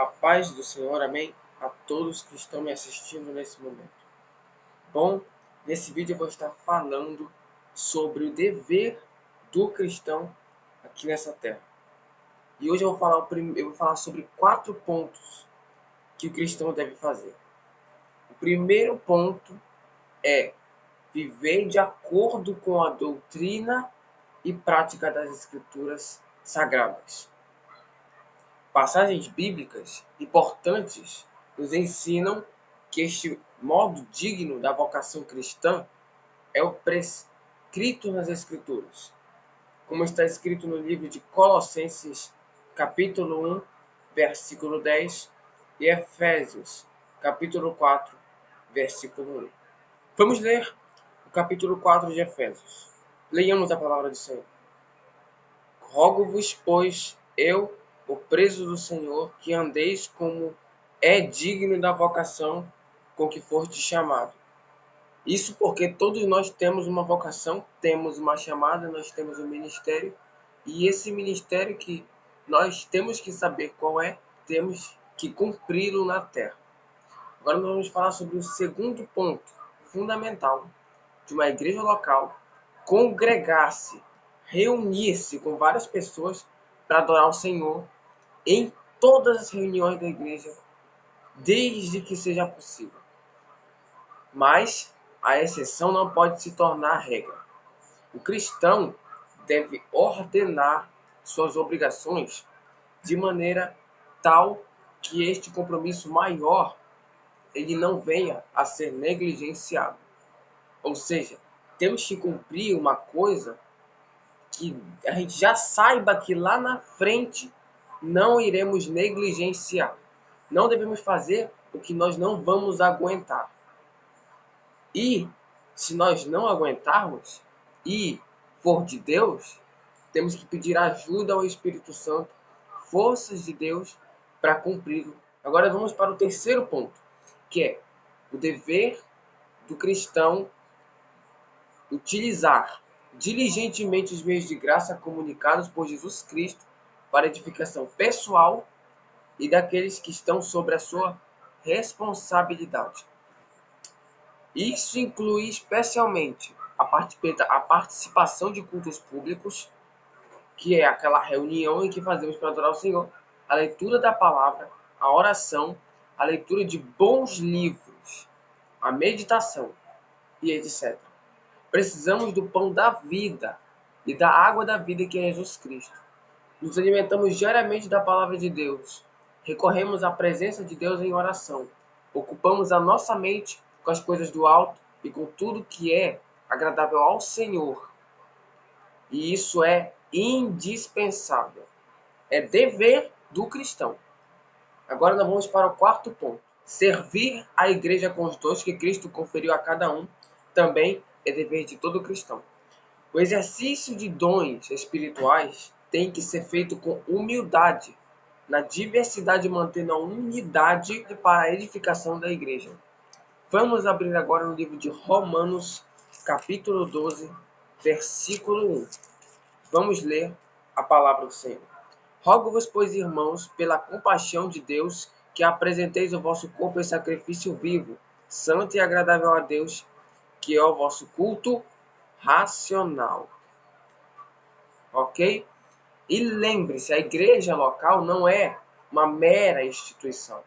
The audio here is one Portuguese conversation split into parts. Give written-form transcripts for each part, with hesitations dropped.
A paz do Senhor, amém, a todos que estão me assistindo nesse momento. Bom, nesse vídeo eu vou estar falando sobre o dever do cristão aqui nessa terra. E hoje eu vou falar sobre 4 pontos que o cristão deve fazer. O primeiro ponto é viver de acordo com a doutrina e prática das Escrituras Sagradas. Passagens bíblicas importantes nos ensinam que este modo digno da vocação cristã é o prescrito nas Escrituras, como está escrito no livro de Colossenses, capítulo 1, versículo 10, e Efésios, capítulo 4, versículo 1. Vamos ler o capítulo 4 de Efésios. Leiamos a palavra do Senhor. Rogo-vos, pois, eu, o preso do Senhor, que andeis como é digno da vocação com que foste chamado. Isso porque todos nós temos uma vocação, temos uma chamada, nós temos um ministério, e esse ministério que nós temos que saber qual é, temos que cumpri-lo na terra. Agora nós vamos falar sobre o segundo ponto fundamental de uma igreja local: congregar-se, reunir-se com várias pessoas para adorar o Senhor em todas as reuniões da igreja, desde que seja possível. Mas a exceção não pode se tornar regra. O cristão deve ordenar suas obrigações de maneira tal que este compromisso maior ele não venha a ser negligenciado. Ou seja, temos que cumprir uma coisa que a gente já saiba que lá na frente não iremos negligenciar. Não devemos fazer o que nós não vamos aguentar. E se nós não aguentarmos e for de Deus, temos que pedir ajuda ao Espírito Santo, forças de Deus para cumpri-lo. Agora vamos para o terceiro ponto, que é o dever do cristão utilizar diligentemente os meios de graça comunicados por Jesus Cristo para edificação pessoal e daqueles que estão sob a sua responsabilidade. Isso inclui especialmente a participação de cultos públicos, que é aquela reunião em que fazemos para adorar o Senhor, a leitura da palavra, a oração, a leitura de bons livros, a meditação e etc. Precisamos do pão da vida e da água da vida, que é Jesus Cristo. Nos alimentamos diariamente da palavra de Deus. Recorremos à presença de Deus em oração. Ocupamos a nossa mente com as coisas do alto e com tudo que é agradável ao Senhor. E isso é indispensável. É dever do cristão. Agora nós vamos para o quarto ponto. Servir a igreja com os dons que Cristo conferiu a cada um também é dever de todo cristão. O exercício de dons espirituais tem que ser feito com humildade, na diversidade, mantendo a unidade para a edificação da igreja. Vamos abrir agora no livro de Romanos, capítulo 12, versículo 1. Vamos ler a palavra do Senhor. Rogo-vos, pois, irmãos, pela compaixão de Deus, que apresenteis o vosso corpo em sacrifício vivo, santo e agradável a Deus, que é o vosso culto racional. Ok? E lembre-se, a igreja local não é uma mera instituição.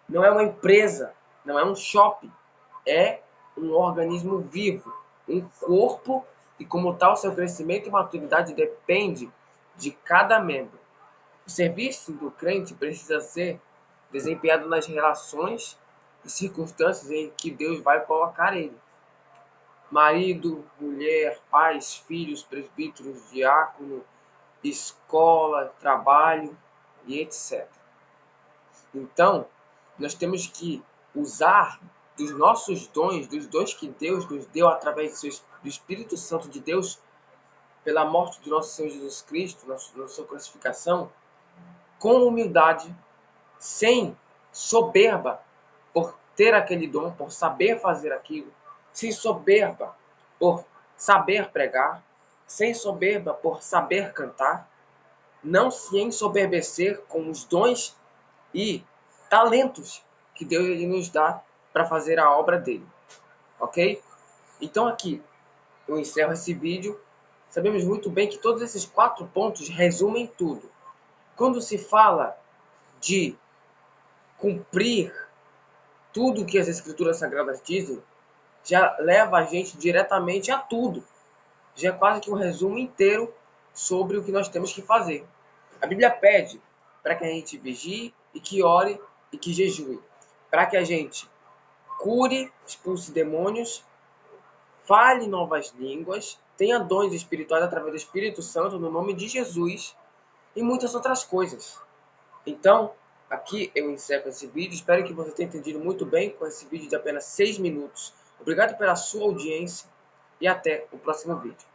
Não é uma empresa, não é um shopping. É um organismo vivo, um corpo, e como tal, seu crescimento e maturidade depende de cada membro. O serviço do crente precisa ser desempenhado nas relações e circunstâncias em que Deus vai colocar ele. Marido, mulher, pais, filhos, presbíteros, diácono, escola, trabalho e etc. Então, nós temos que usar dos nossos dons, dos dons que Deus nos deu através do Espírito Santo de Deus, pela morte do nosso Senhor Jesus Cristo, na sua crucificação, com humildade, sem soberba por ter aquele dom, por saber fazer aquilo, sem soberba por saber pregar, sem soberba por saber cantar, não se ensoberbecer com os dons e talentos que Deus ele nos dá para fazer a obra dele, ok? Então aqui eu encerro esse vídeo. Sabemos muito bem que todos esses 4 pontos resumem tudo. Quando se fala de cumprir tudo que as Escrituras Sagradas dizem, já leva a gente diretamente a tudo. Já é quase que um resumo inteiro sobre o que nós temos que fazer. A Bíblia pede para que a gente vigie e que ore e que jejue, para que a gente cure, expulse demônios, fale novas línguas, tenha dons espirituais através do Espírito Santo no nome de Jesus e muitas outras coisas. Então, aqui eu encerro esse vídeo. Espero que você tenha entendido muito bem com esse vídeo de apenas 6 minutos. Obrigado pela sua audiência e até o próximo vídeo.